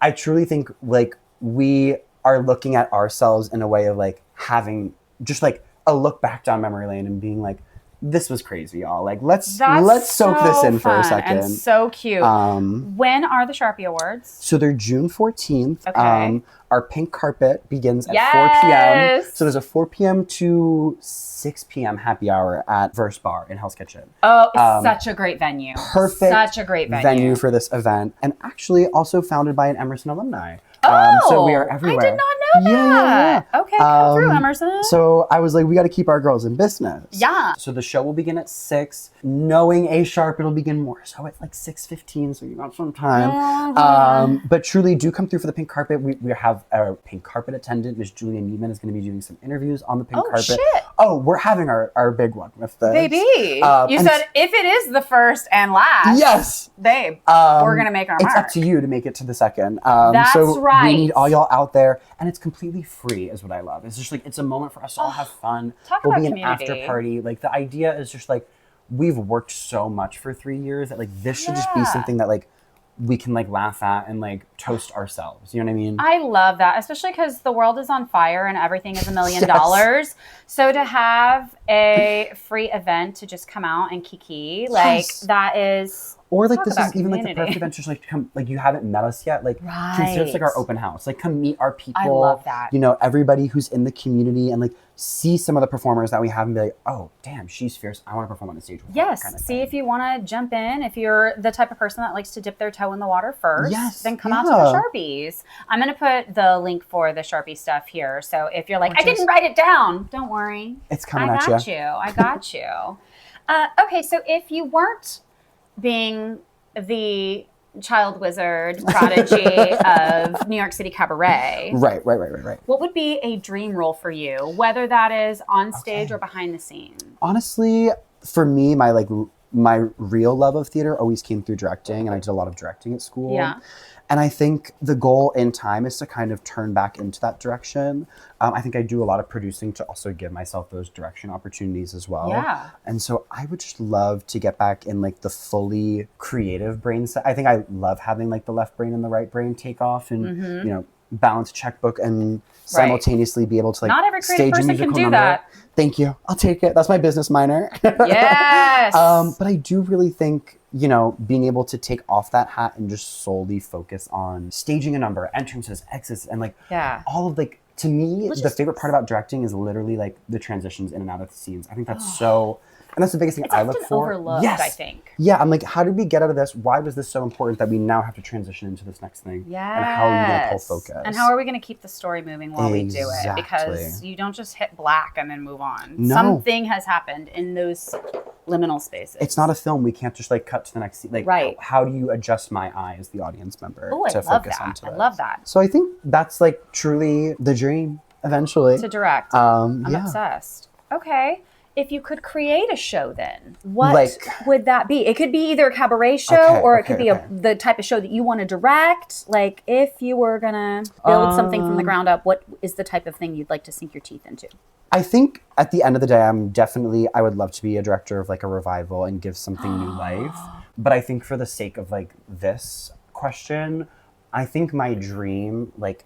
Speaker 2: I truly think like we are looking at ourselves in a way of like having just like a look back down memory lane and being like, this was crazy, y'all. Like, let's soak this in for a second.
Speaker 1: And so cute. When are the Sharpie Awards?
Speaker 2: So they're June 14th. Okay. Our pink carpet begins at 4 p.m. So there's a 4 p.m. to 6 p.m. happy hour at Verse Bar in Hell's Kitchen.
Speaker 1: Oh, it's such a great venue.
Speaker 2: Perfect.
Speaker 1: Such a great venue
Speaker 2: for this event. And actually also founded by an Emerson alumni. So we are everywhere.
Speaker 1: I did not know that. Yeah. Okay, come through, Emerson.
Speaker 2: So I was like, we got to keep our girls in business.
Speaker 1: Yeah.
Speaker 2: So the show will begin at 6. Knowing A-Sharp, it'll begin more so at like 6:15, so you got some time. But truly, do come through for the pink carpet. We have a pink carpet attendant. Miss Julia Needman is going to be doing some interviews on the pink carpet. Oh, we're having our big one with this.
Speaker 1: Baby. You said if it is the first and last.
Speaker 2: Yes.
Speaker 1: Babe, we're going to make our mark.
Speaker 2: It's up to you to make it to the second.
Speaker 1: That's
Speaker 2: so
Speaker 1: right.
Speaker 2: We need all y'all out there. And it's completely free is what I love. It's just like, it's a moment for us to all have fun.
Speaker 1: We'll
Speaker 2: be
Speaker 1: community.
Speaker 2: An after party. Like the idea is just like, we've worked so much for 3 years that like this should just be something that like we can like laugh at and like toast ourselves. You know what I mean?
Speaker 1: I love that, especially because the world is on fire and everything is $1 million. So to have a free event to just come out and kiki, like that is.
Speaker 2: Or like this is
Speaker 1: community.
Speaker 2: Even like the perfect event, just like come, like you haven't met us yet, like consider this like our open house. Like come meet our people.
Speaker 1: I love that.
Speaker 2: You know, everybody who's in the community and like see some of the performers that we have and be like, oh damn, she's fierce. I want to perform on the stage with her.
Speaker 1: Yes.
Speaker 2: Kind of
Speaker 1: See
Speaker 2: thing.
Speaker 1: if you want to jump in. If you're the type of person that likes to dip their toe in the water first, then come out to the Sharpies. I'm going to put the link for the Sharpie stuff here. So if you're like, I didn't write it down, don't worry.
Speaker 2: It's coming at you.
Speaker 1: I got you. Okay, so if you weren't being the child wizard prodigy of New York City Cabaret.
Speaker 2: Right.
Speaker 1: What would be a dream role for you, whether that is on stage or behind the scenes?
Speaker 2: Honestly, for me, my real love of theater always came through directing, and I did a lot of directing at school.
Speaker 1: Yeah.
Speaker 2: And I think the goal in time is to kind of turn back into that direction. I think I do a lot of producing to also give myself those direction opportunities as well.
Speaker 1: Yeah.
Speaker 2: And so I would just love to get back in like the fully creative brain set. I think I love having like the left brain and the right brain take off and, you know, balance checkbook and simultaneously be able to like
Speaker 1: not every creative
Speaker 2: stage a
Speaker 1: person
Speaker 2: musical
Speaker 1: can do
Speaker 2: number.
Speaker 1: that.
Speaker 2: Thank you. I'll take it. That's my business minor.
Speaker 1: Yes.
Speaker 2: But I do really think, you know, being able to take off that hat and just solely focus on staging a number, entrances, exits, and like all of like, to me, the favorite part about directing is literally like the transitions in and out of the scenes. I think that's so, and that's the biggest thing I look for.
Speaker 1: Overlooked, I think.
Speaker 2: Yeah, I'm like, how did we get out of this? Why was this so important that we now have to transition into this next thing?
Speaker 1: Yes.
Speaker 2: And how are we going to pull focus?
Speaker 1: And how are we going to keep the story moving while we do it? Because you don't just hit black and then move on.
Speaker 2: No.
Speaker 1: Something has happened in those liminal spaces.
Speaker 2: It's not a film. We can't just like cut to the next scene. Like, how do you adjust my eye as the audience member to focus onto it?
Speaker 1: I love that.
Speaker 2: So I think that's like truly the dream eventually.
Speaker 1: To direct. I'm obsessed. Okay. If you could create a show then, what would that be? It could be either a cabaret show or it could be the type of show that you want to direct. Like if you were going to build something from the ground up, what is the type of thing you'd like to sink your teeth into?
Speaker 2: I think at the end of the day, I would love to be a director of like a revival and give something new life. But I think for the sake of like this question, I think my dream, like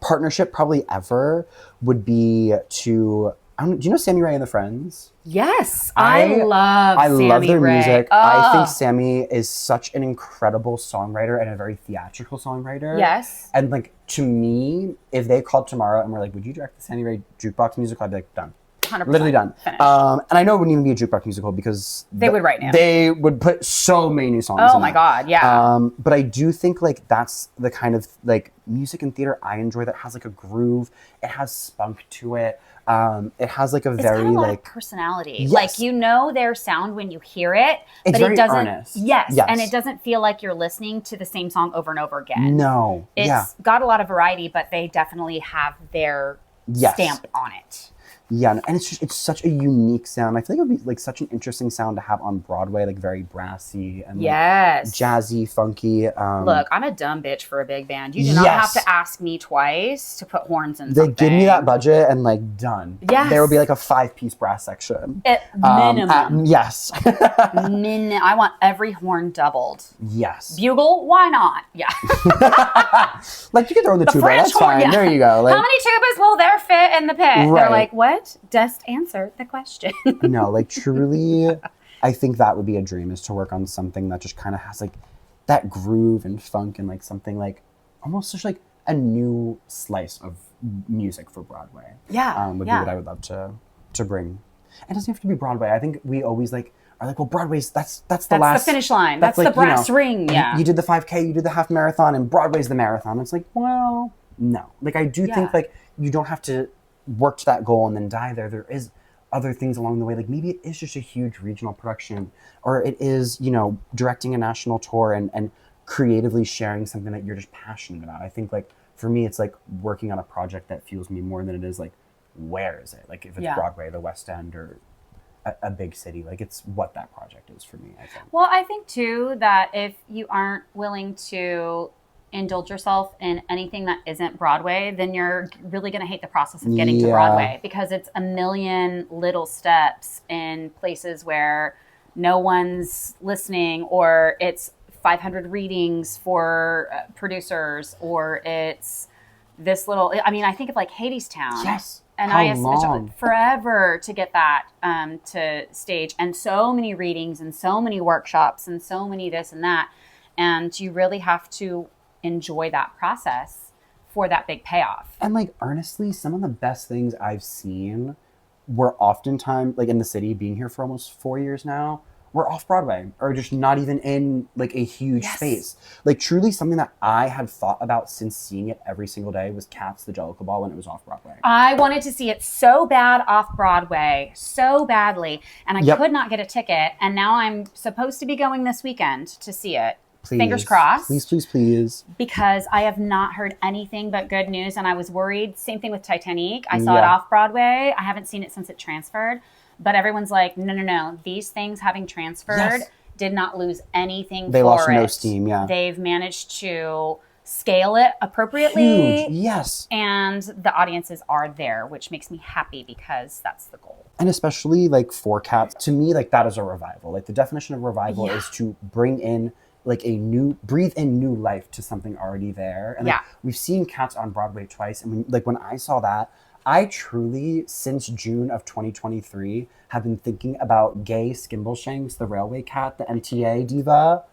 Speaker 2: partnership probably ever would be to, do you know Sammy Ray and the Friends?
Speaker 1: Yes, I love
Speaker 2: their
Speaker 1: Ray.
Speaker 2: music. I think Sammy is such an incredible songwriter and a very theatrical songwriter.
Speaker 1: Yes.
Speaker 2: And like to me, if they called tomorrow and were like, would you direct the Sammy Ray jukebox musical? I'd be like, done.
Speaker 1: 100%.
Speaker 2: Literally done. And I know it wouldn't even be a jukebox musical because
Speaker 1: they would right now.
Speaker 2: They would put so many new songs.
Speaker 1: Oh my God, yeah.
Speaker 2: But I do think like that's the kind of like music and theater I enjoy that has like a groove. It has spunk to it. It has like a very like
Speaker 1: personality.
Speaker 2: Yes.
Speaker 1: Like you know their sound when you hear it,
Speaker 2: it's
Speaker 1: but
Speaker 2: very
Speaker 1: it doesn't.
Speaker 2: Earnest.
Speaker 1: Yes, and it doesn't feel like you're listening to the same song over and over again.
Speaker 2: No,
Speaker 1: it's got a lot of variety, but they definitely have their stamp on it.
Speaker 2: Yeah, and it's such a unique sound. I feel like it would be like such an interesting sound to have on Broadway, like very brassy and like jazzy, funky.
Speaker 1: Look, I'm a dumb bitch for a big band. You do not have to ask me twice to put horns in something.
Speaker 2: They give me that budget and like done.
Speaker 1: Yes.
Speaker 2: There will be like a 5-piece brass section.
Speaker 1: At minimum.
Speaker 2: Yes.
Speaker 1: I want every horn doubled.
Speaker 2: Yes.
Speaker 1: Bugle, why not? Yeah.
Speaker 2: Like you can throw in the tuba, that's fine. Yeah. There you go. Like,
Speaker 1: how many tubas will there fit in the pit? Right. They're like, what? Just answer the question.
Speaker 2: No, like truly, I think that would be a dream, is to work on something that just kind of has like that groove and funk and like something like almost just like a new slice of music for Broadway.
Speaker 1: Yeah.
Speaker 2: Would be what I would love to bring. It doesn't have to be Broadway. I think we always like are like, well, Broadway's that's the last,
Speaker 1: the finish line. That's
Speaker 2: like,
Speaker 1: the brass ring. Yeah.
Speaker 2: You did the 5K, you did the half marathon, and Broadway's the marathon. It's like, well, no. Like I do think like you don't have to work to that goal and then die there. There is other things along the way. Like maybe it is just a huge regional production, or it is, you know, directing a national tour and creatively sharing something that you're just passionate about. I think like for me, it's like working on a project that fuels me more than it is like where is it? Like if it's
Speaker 1: Yeah.
Speaker 2: Broadway, the West End, or a big city, like it's what that project is for me, I think.
Speaker 1: Well, I think too that if you aren't willing to indulge yourself in anything that isn't Broadway, then you're really going to hate the process of getting to Broadway, because it's a million little steps in places where no one's listening, or it's 500 readings for producers, or it's this little, I mean, I think of like Hadestown.
Speaker 2: Yes.
Speaker 1: And
Speaker 2: How long?
Speaker 1: forever to get that to stage, and so many readings and so many workshops and so many this and that. And you really have to enjoy that process for that big payoff.
Speaker 2: And like, honestly, some of the best things I've seen were oftentimes, like in the city, being here for almost 4 years now, were off Broadway, or just not even in like a huge space. Like truly something that I had thought about since seeing it every single day was Cats, the Jellicle Ball, when it was off Broadway.
Speaker 1: I wanted to see it so bad off Broadway, so badly, and I could not get a ticket. And now I'm supposed to be going this weekend to see it.
Speaker 2: Please,
Speaker 1: fingers crossed.
Speaker 2: Please, please, please.
Speaker 1: Because I have not heard anything but good news, and I was worried. Same thing with Titanic. I saw it off Broadway. I haven't seen it since it transferred. But everyone's like, no. These things having transferred did not lose anything
Speaker 2: They
Speaker 1: for
Speaker 2: lost
Speaker 1: it.
Speaker 2: no steam,
Speaker 1: They've managed to scale it appropriately.
Speaker 2: Huge, yes.
Speaker 1: And the audiences are there, which makes me happy, because that's the goal.
Speaker 2: And especially like for Cats, to me, like that is a revival. Like the definition of revival is to bring in like breathe in new life to something already there. And like, we've seen Cats on Broadway twice. And when I saw that, I truly, since June of 2023, have been thinking about Gay Skimbleshanks, the railway cat, the MTA diva.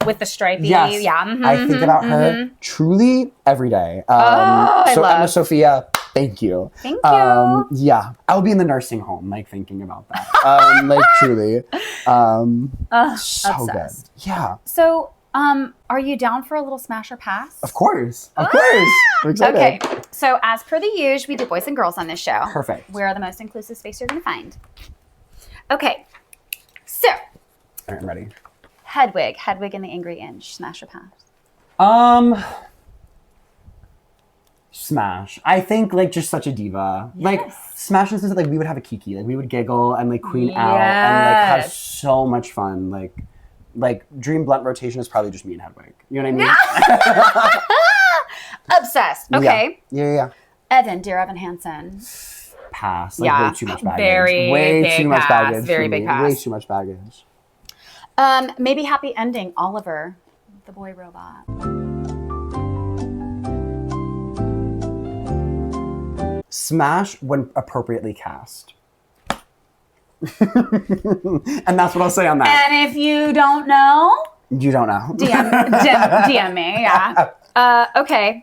Speaker 1: With the stripey,
Speaker 2: yes. I think about her truly every day. So Emma Sophia, thank you.
Speaker 1: Thank you.
Speaker 2: Yeah, I'll be in the nursing home, like thinking about that. Like truly. So
Speaker 1: obsessed.
Speaker 2: good. Yeah.
Speaker 1: So, are you down for a little smash or pass?
Speaker 2: Of course. Of course. We're excited.
Speaker 1: Okay. So, as per the usual, we do boys and girls on this show.
Speaker 2: Perfect.
Speaker 1: We're the most inclusive space you're going to find. Okay. So.
Speaker 2: All right, I'm ready.
Speaker 1: Hedwig and the Angry Inch, smash or pass?
Speaker 2: Smash. I think like just such a diva.
Speaker 1: Yes.
Speaker 2: Like Smash is like we would have a kiki, like we would giggle and like queen out and like have so much fun. Like Dream Blunt rotation is probably just me and Hedwig. You know what I mean?
Speaker 1: Obsessed. Okay.
Speaker 2: Yeah.
Speaker 1: Evan, dear Evan Hansen.
Speaker 2: Pass. Like way too much baggage.
Speaker 1: Very
Speaker 2: way too much
Speaker 1: pass.
Speaker 2: baggage.
Speaker 1: Very big pass.
Speaker 2: Way too much baggage.
Speaker 1: Maybe happy ending. Oliver, the boy robot.
Speaker 2: Smash when appropriately cast. And that's what I'll say on that.
Speaker 1: And if you don't know,
Speaker 2: you don't know.
Speaker 1: DM me. Yeah. Okay.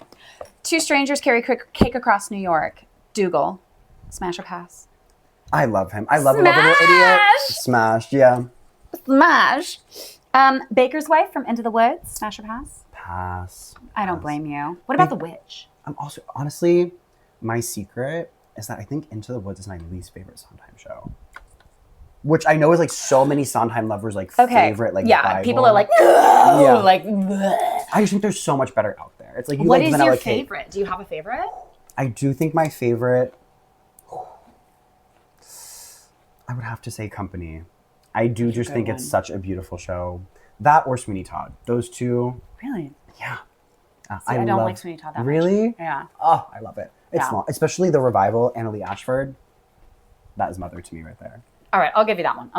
Speaker 1: Two strangers carry cake across New York. Dougal, smash or pass?
Speaker 2: I love him. I love a little idiot. Smash. Yeah.
Speaker 1: Smash. Baker's Wife from Into the Woods, smash or pass?
Speaker 2: Pass.
Speaker 1: I don't blame you. What about The Witch?
Speaker 2: I'm also, honestly, my secret is that I think Into the Woods is my least favorite Sondheim show. Which I know is like so many Sondheim lovers like favorite like Bible.
Speaker 1: People are like, no, like.
Speaker 2: I just think there's so much better out there. It's like
Speaker 1: What is your favorite? Do you have a favorite?
Speaker 2: I do think my favorite, I would have to say Company. I do just think it's such a beautiful show. That or Sweeney Todd. Those two.
Speaker 1: Really?
Speaker 2: Yeah.
Speaker 1: I don't like Sweeney Todd that much.
Speaker 2: Really?
Speaker 1: Yeah.
Speaker 2: Oh, I love it. It's long. Especially the revival, Annalee Ashford. That is mother to me right there.
Speaker 1: All right, I'll give you that one.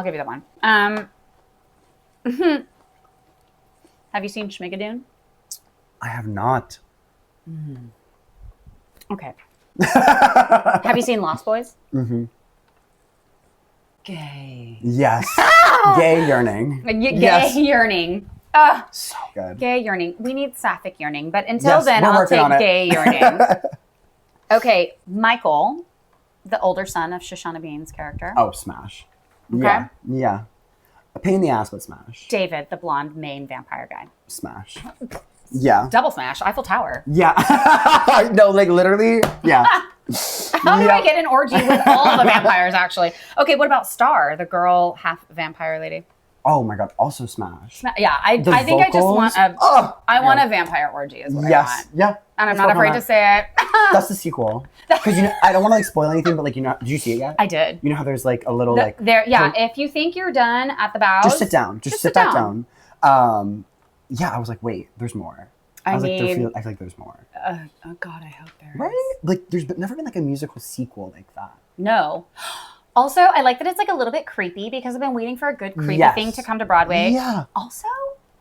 Speaker 1: Have you seen Schmigadoon?
Speaker 2: I have not.
Speaker 1: Okay. Have you seen Lost Boys?
Speaker 2: Mm-hmm.
Speaker 1: Gay.
Speaker 2: Yes. Gay yearning.
Speaker 1: Gay yearning.
Speaker 2: So good.
Speaker 1: Gay yearning. We need sapphic yearning, but until then, I'll take gay yearning. Okay, Michael, the older son of Shoshana Bean's character.
Speaker 2: Oh, smash.
Speaker 1: Okay.
Speaker 2: Yeah. A pain in the ass, but smash.
Speaker 1: David, the blonde main vampire guy.
Speaker 2: Smash. Yeah.
Speaker 1: Double smash. Eiffel Tower.
Speaker 2: Yeah. No, like literally. Yeah.
Speaker 1: How do I get an orgy with all the vampires, actually? Okay, what about Star, the girl half vampire lady?
Speaker 2: Oh my god, also smash.
Speaker 1: Yeah, I think I just want I want a vampire orgy is what I want.
Speaker 2: Yeah.
Speaker 1: And I'm not afraid to say it.
Speaker 2: That's the sequel. Because I don't want to like spoil anything, but like did you see it yet?
Speaker 1: I did.
Speaker 2: You know how there's like a little
Speaker 1: if you think you're done at the bows,
Speaker 2: just sit down. Just sit back down. Yeah, I was like, wait, there's more. I feel like there's more.
Speaker 1: Oh God, I hope there is.
Speaker 2: Right? Like there's never been like a musical sequel like that.
Speaker 1: No. Also, I like that it's like a little bit creepy because I've been waiting for a good creepy thing to come to Broadway.
Speaker 2: Yeah.
Speaker 1: Also,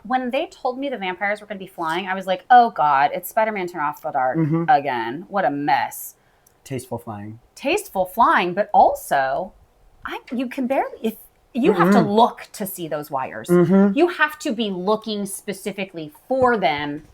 Speaker 1: when they told me the vampires were going to be flying, I was like, oh God, it's Spider-Man Turn Off the Dark again. What a mess.
Speaker 2: Tasteful flying,
Speaker 1: but also, you can barely, if you have to look to see those wires. You have to be looking specifically for them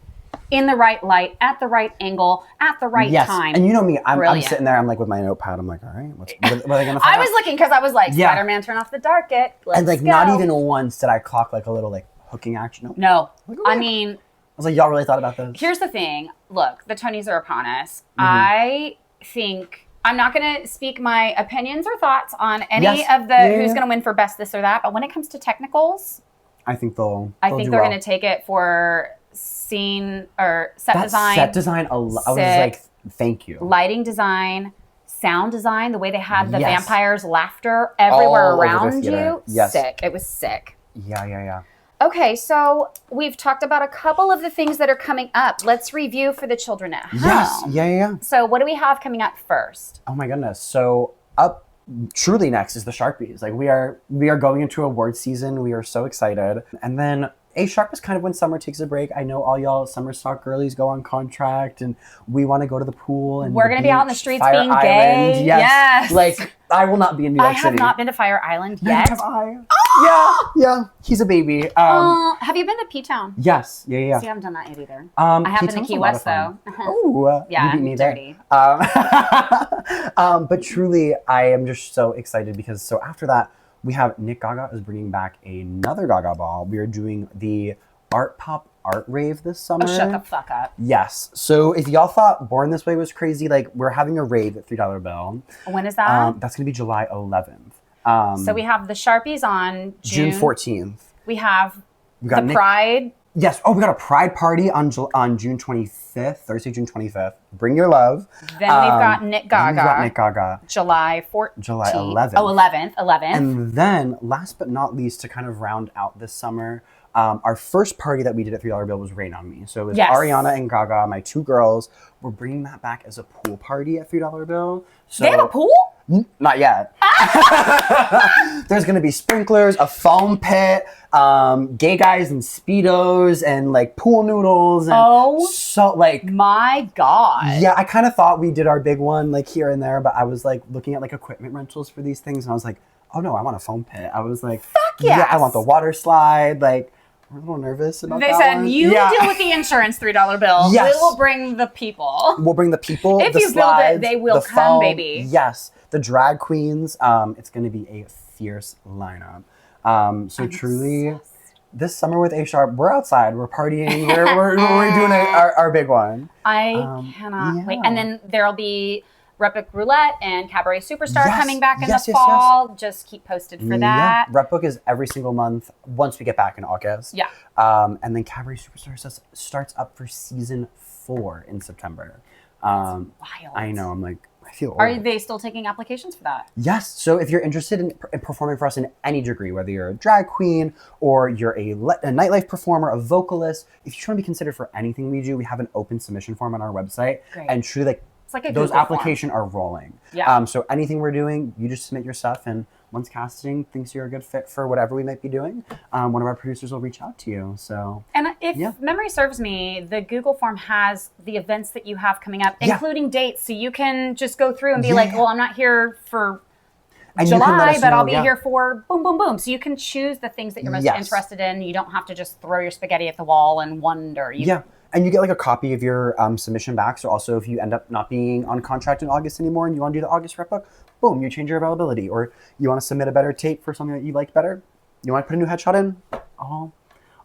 Speaker 1: in the right light, at the right angle, at the right time.
Speaker 2: And you know me, I'm sitting there, I'm like with my notepad, I'm like, all right, what are they going to find
Speaker 1: I was looking because I was like, Spider-Man Turn Off the Dark
Speaker 2: and like, not even once did I clock like a little like hooking action.
Speaker 1: No.
Speaker 2: Like,
Speaker 1: I mean,
Speaker 2: I was like, y'all really thought about this?
Speaker 1: Here's the thing. Look, the Tonys are upon us. I think I'm not going to speak my opinions or thoughts on any of the who's going to win for best this or that. But when it comes to technicals,
Speaker 2: I think they're
Speaker 1: going to take it for scene or set design.
Speaker 2: Set design. I was like, thank you.
Speaker 1: Lighting design, sound design, the way they had the vampires' laughter everywhere around you. Sick. It was sick.
Speaker 2: Yeah.
Speaker 1: Okay, so we've talked about a couple of the things that are coming up. Let's review for the children at home.
Speaker 2: Yes, yeah.
Speaker 1: So what do we have coming up first?
Speaker 2: Oh my goodness. So up truly next is the Sharpies. Like we are going into award season. We are so excited. And then A Sharp is kind of when summer takes a break. I know all y'all summer stock girlies go on contract and we want to go to the pool and
Speaker 1: we're going to be out in the streets
Speaker 2: Fire
Speaker 1: being
Speaker 2: Island.
Speaker 1: gay. Yes.
Speaker 2: Like I will not be in New York City.
Speaker 1: I have not been to Fire Island yet.
Speaker 2: Have I? Oh! Yeah. He's a baby.
Speaker 1: Have you been to P-Town?
Speaker 2: Yes. Yeah.
Speaker 1: See, I haven't done that yet either.
Speaker 2: I
Speaker 1: have been to Key West though.
Speaker 2: Oh,
Speaker 1: yeah,
Speaker 2: you beat me
Speaker 1: dirty.
Speaker 2: There. But truly, I am just so excited because so after that, we have Nick Gaga is bringing back another Gaga ball. We are doing the Art Pop Art Rave this summer.
Speaker 1: Oh, shut the fuck up.
Speaker 2: Yes. So if y'all thought Born This Way was crazy, like we're having a rave at $3 Bill.
Speaker 1: When is that?
Speaker 2: That's going to be July 11th.
Speaker 1: So we have the Sharpies on June
Speaker 2: 14th.
Speaker 1: We have the Pride.
Speaker 2: Yes. Oh, we got a Pride party on June 25th, Thursday, June 25th. Bring your love.
Speaker 1: Then we've got Nick Gaga. July 11th.
Speaker 2: July 11th.
Speaker 1: Oh, 11th.
Speaker 2: And then, last but not least, to kind of round out this summer, our first party that we did at $3 Bill was Rain on Me. So it was Ariana and Gaga, my two girls. We're bringing that back as a pool party at $3 Bill. So,
Speaker 1: they have a pool?
Speaker 2: Not yet. There's going to be sprinklers, a foam pit, gay guys in Speedos, and like pool noodles. And so like,
Speaker 1: my God.
Speaker 2: Yeah, I kind of thought we did our big one like here and there, but I was like looking at like equipment rentals for these things and I was like, oh no, I want a foam pit. I was like,
Speaker 1: fuck yes.
Speaker 2: Yeah, I want the water slide. Like, we're a little nervous about that.
Speaker 1: They said, you deal with the insurance $3 Bill.
Speaker 2: Yes.
Speaker 1: We will bring the people.
Speaker 2: We'll bring the people.
Speaker 1: If
Speaker 2: the
Speaker 1: you
Speaker 2: slides,
Speaker 1: build it, they will
Speaker 2: the
Speaker 1: come,
Speaker 2: foam.
Speaker 1: baby.
Speaker 2: Yes. The drag queens. It's going to be a fierce lineup. So truly,
Speaker 1: obsessed.
Speaker 2: This summer with A Sharp, we're outside. We're partying. We're doing our big one.
Speaker 1: I cannot wait. And then there'll be Repbook Roulette and Cabaret Superstar coming back in the fall. Yes. Just keep posted for that.
Speaker 2: Repbook is every single month once we get back in August.
Speaker 1: Yeah.
Speaker 2: And then Cabaret Superstar starts up for season 4 in September.
Speaker 1: That's wild.
Speaker 2: I know. I'm like, I feel old.
Speaker 1: Are they still taking applications for that?
Speaker 2: Yes. So if you're interested in performing for us in any degree, whether you're a drag queen or you're a nightlife performer, a vocalist, if you want to be considered for anything we do, we have an open submission form on our website.
Speaker 1: Great.
Speaker 2: And truly, like,
Speaker 1: it's like a
Speaker 2: those
Speaker 1: Google
Speaker 2: applications are rolling.
Speaker 1: Yeah.
Speaker 2: So anything we're doing, you just submit your stuff, and once casting thinks you're a good fit for whatever we might be doing, one of our producers will reach out to you. So.
Speaker 1: And if memory serves me, the Google form has the events that you have coming up, including dates, so you can just go through and be like, well, I'm not here for July, but I'll be here for boom, boom, boom. So you can choose the things that you're most interested in. You don't have to just throw your spaghetti at the wall and wonder.
Speaker 2: And you get like a copy of your submission back. So also if you end up not being on contract in August anymore and you want to do the August rep book, boom, you change your availability. Or you want to submit a better tape for something that you liked better. You want to put a new headshot in, all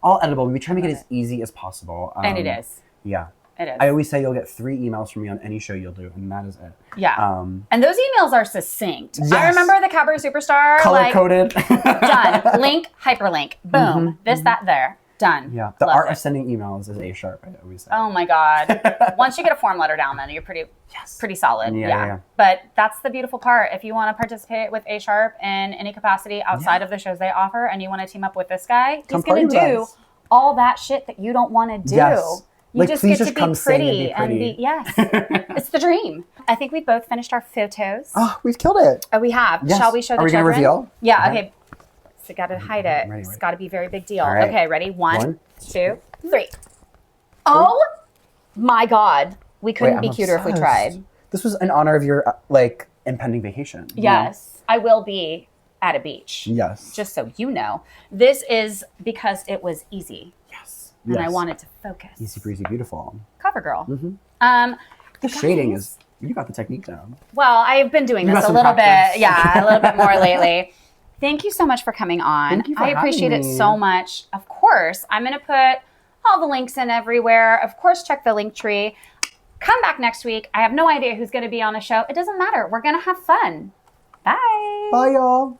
Speaker 2: editable. We try to make it as easy as possible.
Speaker 1: And it is.
Speaker 2: Yeah.
Speaker 1: It is.
Speaker 2: I always say you'll get 3 emails from me on any show you'll do, and that is it.
Speaker 1: Yeah. And those emails are succinct.
Speaker 2: Yes.
Speaker 1: I remember the Cabaret Superstar.
Speaker 2: Color-coded.
Speaker 1: Done. Link, hyperlink. Boom. This, that, there. Done.
Speaker 2: Yeah. The
Speaker 1: Loved
Speaker 2: art
Speaker 1: it.
Speaker 2: of sending emails is A sharp, I always say.
Speaker 1: Oh my God. Once you get a form letter down, then you're pretty solid.
Speaker 2: Yeah.
Speaker 1: But that's the beautiful part. If you want to participate with A Sharp in any capacity outside of the shows they offer, and you want to team up with this guy, he's going to do all that shit that you don't want to do.
Speaker 2: Yes.
Speaker 1: You
Speaker 2: Like,
Speaker 1: just
Speaker 2: please
Speaker 1: get
Speaker 2: just
Speaker 1: to
Speaker 2: come
Speaker 1: be
Speaker 2: sing
Speaker 1: pretty
Speaker 2: and be pretty.
Speaker 1: yes. It's the dream. I think we both finished our photos.
Speaker 2: Oh, we've killed it.
Speaker 1: Oh, we have.
Speaker 2: Yes.
Speaker 1: Shall we show the
Speaker 2: Are we going to
Speaker 1: children?
Speaker 2: reveal?
Speaker 1: Yeah, okay. So got to hide it.
Speaker 2: Ready.
Speaker 1: It's got to be a very big deal.
Speaker 2: All right.
Speaker 1: Okay, ready? 1,
Speaker 2: One,
Speaker 1: 2, 3. Oh my God. We couldn't
Speaker 2: Wait,
Speaker 1: be
Speaker 2: I'm
Speaker 1: cuter if we
Speaker 2: obsessed.
Speaker 1: tried.
Speaker 2: This was in honor of your, impending vacation. you know?
Speaker 1: Yes, I will be at a beach.
Speaker 2: Yes.
Speaker 1: Just so you know. This is because it was easy.
Speaker 2: Yes.
Speaker 1: And I wanted to focus.
Speaker 2: Easy breezy, beautiful.
Speaker 1: Cover girl.
Speaker 2: The shading is, you got the technique down.
Speaker 1: Well, I've been doing
Speaker 2: You
Speaker 1: this
Speaker 2: got
Speaker 1: a
Speaker 2: some
Speaker 1: little
Speaker 2: practice.
Speaker 1: bit. Yeah, a little bit more lately. Thank you so much for coming on.
Speaker 2: Thank you for
Speaker 1: I appreciate
Speaker 2: having
Speaker 1: it
Speaker 2: me.
Speaker 1: so much. Of course, I'm going to put all the links in everywhere. Of course, check the link tree. Come back next week. I have no idea who's going to be on the show. It doesn't matter. We're going to have fun. Bye.
Speaker 2: Bye, y'all.